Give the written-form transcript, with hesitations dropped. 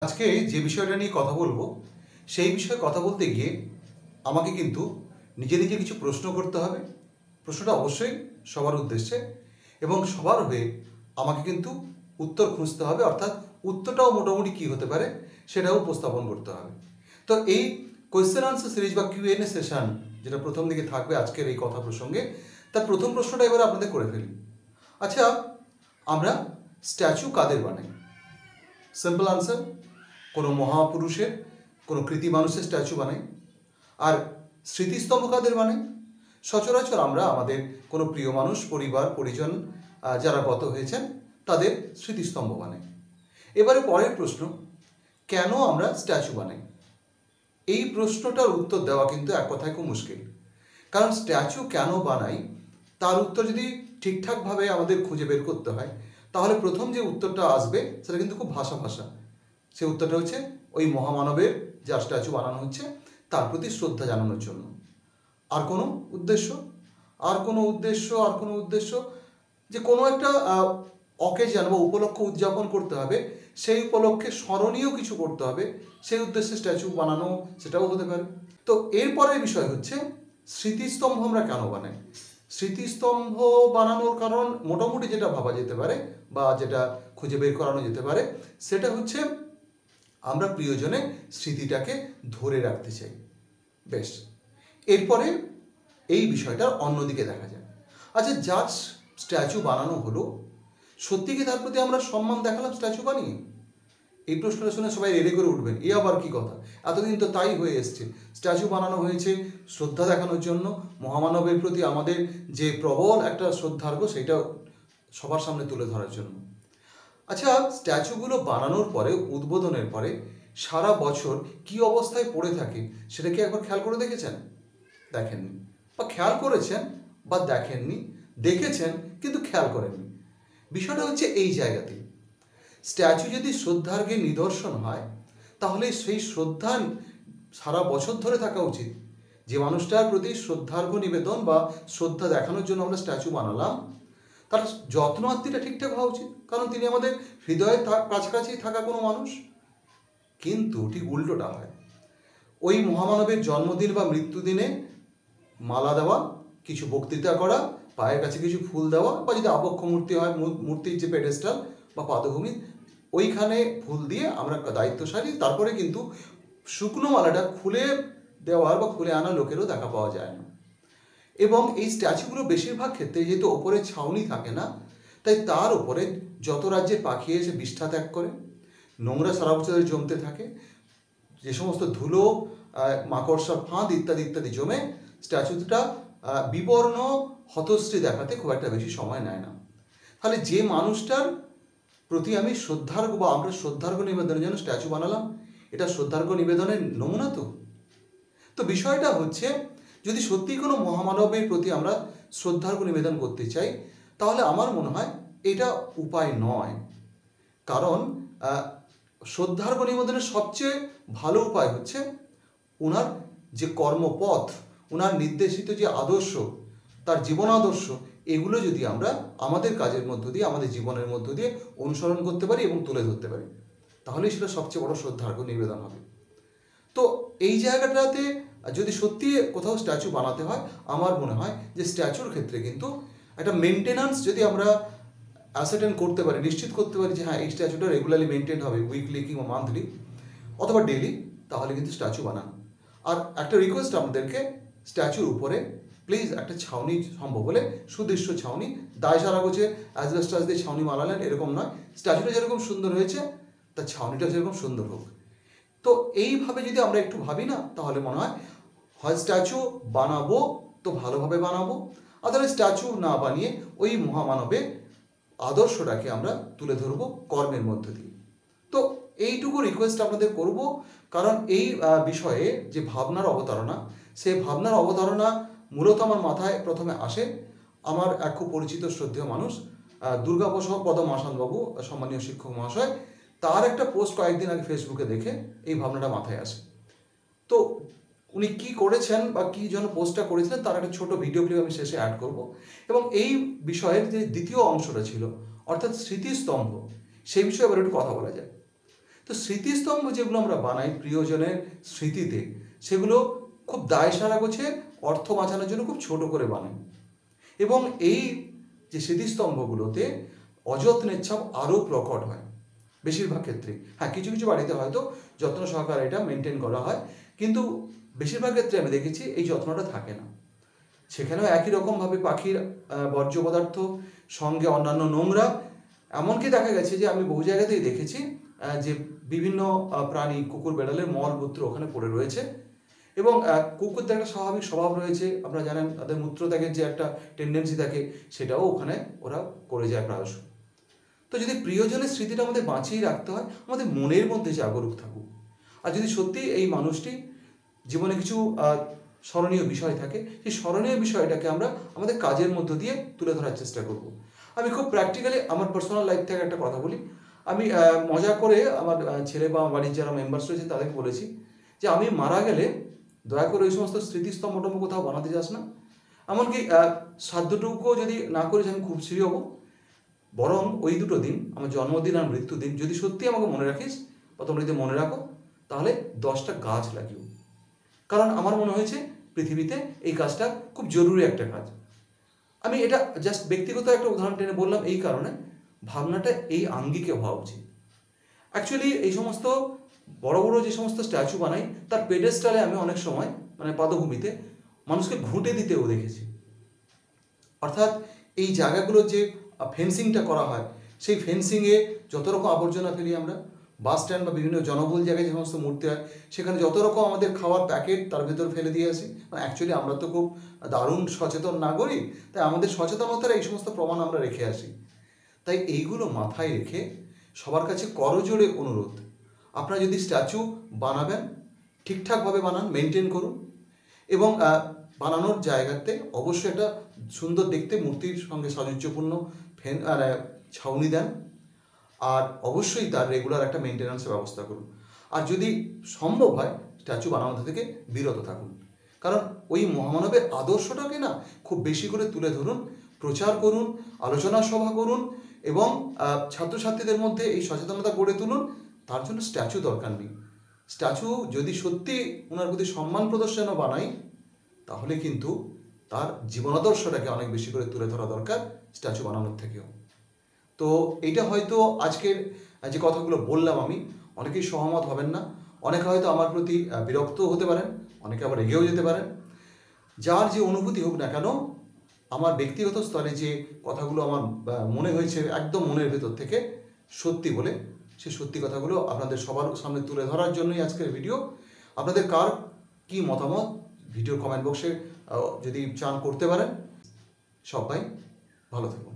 আজকে যে বিষয়টা নিয়ে কথা বলবো সেই বিষয়ে কথা বলতে গিয়ে আমাকে কিন্তু নিজে নিজে কিছু প্রশ্ন করতে হবে। প্রশ্নটা অবশ্যই সবার উদ্দেশ্যে এবং সবার হয়ে আমাকে কিন্তু উত্তর খুঁজতে হবে, অর্থাৎ উত্তরটাও মোটামুটি কী হতে পারে সেটাও উপস্থাপন করতে হবে। তো এই কোয়েশ্চেন আনসার সিরিজ বা কিউএনএ সেশন যেটা প্রথম দিকে থাকবে আজকের এই কথা প্রসঙ্গে, তার প্রথম প্রশ্নটা এবার আপনাদের করে ফেলি। আচ্ছা, আমরা স্ট্যাচু কাদের বানাই? সিম্পল আনসার, কোনো মহাপুরুষের, কোনো কৃতি মানুষের স্ট্যাচু বানাই। আর স্মৃতিস্তম্ভ কাদের বানাই? সচরাচর আমরা আমাদের কোনো প্রিয় মানুষ, পরিবার, পরিজন যারা গত হয়েছেন তাদের স্মৃতিস্তম্ভ বানাই। এবারে পরের প্রশ্ন, কেন আমরা স্ট্যাচু বানাই? এই প্রশ্নটার উত্তর দেওয়া কিন্তু এক কথায় খুব মুশকিল। কারণ স্ট্যাচু কেন বানাই তার উত্তর যদি ঠিকঠাকভাবে আমাদের খুঁজে বের করতে হয়, তাহলে প্রথম যে উত্তরটা আসবে সেটা কিন্তু খুব ভাষা। সে উত্তরটা হচ্ছে ওই মহামানবের যার স্ট্যাচু বানানো হচ্ছে তার প্রতি শ্রদ্ধা জানানোর জন্য। আর কোনো উদ্দেশ্য যে কোনো একটা অকেশন বা উপলক্ষ উদযাপন করতে হবে, সেই উপলক্ষে স্মরণীয় কিছু করতে হবে, সেই উদ্দেশ্যে স্ট্যাচু বানানো, সেটাও হতে পারে। তো এরপরের বিষয় হচ্ছে স্মৃতিস্তম্ভ আমরা কেন বানাই। স্মৃতিস্তম্ভ বানানোর কারণ মোটামুটি যেটা ভাবা যেতে পারে বা যেটা খুঁজে বের করানো যেতে পারে সেটা হচ্ছে আমরা প্রিয়জনের স্মৃতিটাকে ধরে রাখতে চাই। বেশ, এরপরে এই বিষয়টা অন্যদিকে দেখা যায়। আচ্ছা, যার স্ট্যাচু বানানো হলো, সত্যি কি তার প্রতি আমরা সম্মান দেখালাম স্ট্যাচু বানিয়ে? এই প্রশ্নটা শুনে সবাই রেড়ে করে উঠবেন, এ আবার কি কথা, এতদিন তো তাই হয়ে এসছে। স্ট্যাচু বানানো হয়েছে শ্রদ্ধা দেখানোর জন্য, মহামানবের প্রতি আমাদের যে প্রবল একটা শ্রদ্ধার্ঘ্য সেটা সবার সামনে তুলে ধরার জন্য। আচ্ছা, স্ট্যাচুগুলো বানানোর পরে, উদ্বোধনের পরে সারা বছর কি অবস্থায় পড়ে থাকে সেটা কি একবার খেয়াল করে দেখেছেন? দেখেননি, বা খেয়াল করেছেন বা দেখেননি, দেখেছেন কিন্তু খেয়াল করেননি। বিষয়টা হচ্ছে এই জায়গাতে, স্ট্যাচু যদি শ্রদ্ধার্ঘ্যের নিদর্শন হয় তাহলে সেই শ্রদ্ধা সারা বছর ধরে থাকা উচিত। যে মানুষটার প্রতি শ্রদ্ধার্ঘ্য নিবেদন বা শ্রদ্ধা দেখানোর জন্য আমরা স্ট্যাচু বানালাম, তার যত্ন আত্মীয়টা ঠিকঠাক হওয়া উচিত, কারণ তিনি আমাদের হৃদয়ের কাছাকাছি থাকা কোনো মানুষ। কিন্তু ঠিক উল্টোটা হয়, ওই মহামানবের জন্মদিন বা মৃত্যুদিনে মালা দেওয়া, কিছু বক্তৃতা করা, পায়ের কাছে কিছু ফুল দেওয়া, বা যদি আবক্ষ মূর্তি হয় মূর্তির যে পেডেস্টাল বা পাদভূমি, ওইখানে ফুল দিয়ে আমরা দায়িত্বশালী। তারপরে কিন্তু শুকনো মালাটা খুলে দেওয়ার বা খুলে আনা লোকেরও দেখা পাওয়া যায় না। এবং এই স্ট্যাচুগুলো বেশিরভাগ ক্ষেত্রে যেহেতু ওপরে ছাউনি থাকে না, তাই তার উপরে যত রাজ্যের পাখি এসে বিষ্ঠা ত্যাগ করে, নোংরা সারা বছর জমতে থাকে, যে সমস্ত ধুলো, মাকড়সার ফাঁদ ইত্যাদি জমে স্ট্যাচুটা বিবর্ণ হতশ্রী দেখাতে খুব একটা বেশি সময় নেয় না। তাহলে যে মানুষটার প্রতি আমি শ্রদ্ধার্ঘ্য বা আমরা শ্রদ্ধার্ঘ্য নিবেদনের জন্য স্ট্যাচু বানালাম, এটা শ্রদ্ধার্ঘ্য নিবেদনের নমুনা তো বিষয়টা হচ্ছে, যদি সত্যিই কোনো মহামানবের প্রতি আমরা শ্রদ্ধার্ঘ্য নিবেদন করতে চাই, তাহলে আমার মনে হয় এটা উপায় নয়। কারণ শ্রদ্ধার্ঘ্য নিবেদনের সবচেয়ে ভালো উপায় হচ্ছে ওনার যে কর্মপথ, ওনার নির্দেশিত যে আদর্শ, তার জীবন আদর্শ, এগুলো যদি আমরা আমাদের কাজের মধ্য দিয়ে, আমাদের জীবনের মধ্য দিয়ে অনুসরণ করতে পারি এবং তুলে ধরতে পারি, তাহলেই সেটা সবচেয়ে বড় শ্রদ্ধার্ঘ্য নিবেদন হবে। তো এই জায়গাটাতে যদি সত্যি কোথাও স্ট্যাচু বানাতে হয়, আমার মনে হয় যে স্ট্যাচুর ক্ষেত্রে কিন্তু একটা মেনটেন্যান্স যদি আমরা অ্যাসার্টেন করতে পারি, নিশ্চিত করতে পারি যে হ্যাঁ এই স্ট্যাচুটা রেগুলারলি মেনটেন হবে, উইকলি কিংবা মান্থলি অথবা ডেলি, তাহলে কিন্তু স্ট্যাচু বানান। আর একটা রিকোয়েস্ট আপনাদেরকে, স্ট্যাচুর উপরে প্লিজ একটা ছাউনি, সম্ভব হলে সুদৃশ্য ছাউনি, দায় সারা গোছে অ্যাজবেস্টাস দিয়ে ছাউনি মানালেন এরকম নয়, স্ট্যাচুটা যেরকম সুন্দর হয়েছে তার ছাউনিটা যেরকম সুন্দর হোক। তো এইভাবে যদি আমরা একটু ভাবি না, তাহলে মনে হয় স্ট্যাচু বানাবো তো ভালোভাবে বানাবো, আদারওয়াইজ স্ট্যাচু না বানিয়ে ওই মহামানবের আদর্শটাকে আমরা তুলে ধরবো কর্মের মধ্য দিয়ে। তো এইটুকু রিকোয়েস্ট আপনাদের করব, কারণ এই বিষয়ে যে ভাবনার অবতারণা, সেই ভাবনার অবতারণা মূলত আমার মাথায় প্রথমে আসে আমার এক খুব পরিচিত শ্রদ্ধেয় মানুষ দুর্গাপ্রসাদ মাসানবাবু, সম্মানীয় শিক্ষক মহাশয়, তার একটা পোস্ট কয়েকদিন আগে ফেসবুকে দেখে এই ভাবনাটা মাথায় আসে। তো উনি কি করেছেন বা কী জন্য পোস্টটা করেছিলেন তার একটা ছোট ভিডিও ক্লিপ আমি শেষে অ্যাড করব। এবং এই বিষয়ের যে দ্বিতীয় অংশটা ছিল, অর্থাৎ স্মৃতিস্তম্ভ, সেই বিষয়ে এবার একটু কথা বলা যায়। তো স্মৃতিস্তম্ভ যেগুলো আমরা বানাই প্রিয়জনের স্মৃতিতে, সেগুলো খুব দায় সারা গোছের অর্থ বাঁচানোর জন্য খুব ছোট করে বানাই। এবং এই যে স্মৃতিস্তম্ভগুলোতে অযত্নের ছাপ আরও প্রকট হয় বেশিরভাগ ক্ষেত্রে। হ্যাঁ, কিছু কিছু বাড়িতে হয়তো যত্ন সহকারে এটা মেনটেন করা হয়, কিন্তু বেশিরভাগ ক্ষেত্রে আমি দেখেছি এই যত্নটা থাকে না। সেখানেও একই রকমভাবে পাখির বর্জ্য পদার্থ, সঙ্গে অন্যান্য নোংরা, এমনকি দেখা গেছে যে আমি বহু জায়গাতেই দেখেছি যে বিভিন্ন প্রাণী, কুকুর বেড়ালের মলমূত্র ওখানে পড়ে রয়েছে। এবং কুকুরদের একটা স্বাভাবিক স্বভাব রয়েছে, আপনারা জানেন, তাদের মূত্রত্যাগের যে একটা টেন্ডেন্সি থাকে, সেটাও ওখানে ওরা করে যায় প্রায়শ। তো যদি প্রিয়জনের স্মৃতিটা আমাদের বাঁচিয়ে রাখতে হয়, আমাদের মনের মধ্যে জাগরুক থাকুক। আর যদি সত্যি এই মানুষটি জীবনে কিছু স্মরণীয় বিষয় থাকে, সেই স্মরণীয় বিষয়টাকে আমরা আমাদের কাজের মধ্য দিয়ে তুলে ধরার চেষ্টা করব। আমি খুব প্র্যাকটিক্যালি আমার পার্সোনাল লাইফ থেকে একটা কথা বলি। আমি মজা করে আমার ছেলে বা আমার বাড়ির যারা মেম্বার্স রয়েছে তাদেরকে বলেছি যে আমি মারা গেলে দয়া করে ওই সমস্ত স্মৃতিস্তম্ভটম্ভ কোথাও বানাতে যাস না। এমনকি সাধ্যটুকুও যদি না করিস আমি খুব খুশি হব। বরং ওই দুটো দিন, আমার জন্মদিন আর মৃত্যুদিন, যদি সত্যি আমাকে মনে রাখিস বা তোমরা যদি মনে রাখো, তাহলে 10টা গাছ লাগিও। কারণ আমার মনে হয়েছে পৃথিবীতে এই কাজটা খুব জরুরি একটা কাজ। আমি এটা জাস্ট ব্যক্তিগত একটা উদাহরণ টেনে বললাম এই কারণে, ভাবনাটা এই আঙ্গিকে হওয়া উচিত। অ্যাকচুয়ালি এই সমস্ত বড় বড় যে সমস্ত স্ট্যাচু বানাই, তার পেডেস্টালে আমি অনেক সময় মানে পদভূমিতে মানুষকে ঘুঁটে দিতেও দেখেছি। অর্থাৎ এই জায়গাগুলো যে ফেন্সিংটা করা হয়, সেই ফেন্সিংয়ে যত রকম আবর্জনা ফেলি আমরা, বাস স্ট্যান্ড বা বিভিন্ন জনবহুল জায়গায় যে সমস্ত মূর্তি হয়, সেখানে যত রকম আমাদের খাওয়ার প্যাকেট তার ভেতর ফেলে দিয়ে আসি। অ্যাকচুয়ালি আমরা তো খুব দারুণ সচেতন নাগরিক, তাই আমাদের সচেতনতার এই সমস্ত প্রমাণ আমরা রেখে আসি। তাই এইগুলো মাথায় রেখে সবার কাছে করজোড়ে অনুরোধ, আপনারা যদি স্ট্যাচু বানাবেন ঠিকঠাকভাবে বানান, মেনটেন করুন, এবং বানানোর জায়গাতে অবশ্যই একটা সুন্দর দেখতে মূর্তির সঙ্গে সাযুজ্যপূর্ণ ছাউনি দেন। আর অবশ্যই তার রেগুলার একটা মেনটেন্যান্সের ব্যবস্থা করুন। আর যদি সম্ভব হয় স্ট্যাচু বানানো থেকে বিরত থাকুন। কারণ ওই মহামানবের আদর্শটাকে না খুব বেশি করে তুলে ধরুন, প্রচার করুন, আলোচনা সভা করুন, এবং ছাত্রছাত্রীদের মধ্যে এই সচেতনতা গড়ে তুলুন। তার জন্য স্ট্যাচু দরকার নেই। স্ট্যাচু যদি সত্যি ওনার প্রতি সম্মান প্রদর্শনও বানাই, তাহলে কিন্তু তার জীবনাদর্শটাকে অনেক বেশি করে তুলে ধরা দরকার স্ট্যাচু বানানোর থেকেও। তো এইটা হয়তো আজকের যে কথাগুলো বললাম আমি, অনেকেই সহমত হবেন না, অনেকে হয়তো আমার প্রতি বিরক্তও হতে পারেন, অনেকে আবার এগিয়েও যেতে পারেন। যার যে অনুভূতি হোক না কেন, আমার ব্যক্তিগত স্তরে যে কথাগুলো আমার মনে হয়েছে একদম মনের ভেতর থেকে সত্যি বলে, সেই সত্যি কথাগুলো আপনাদের সবার সামনে তুলে ধরার জন্যই আজকের ভিডিও। আপনাদের কার কি মতামত ভিডিওর কমেন্ট বক্সে যদি চান করতে পারেন। সবাই ভালো থাকুন।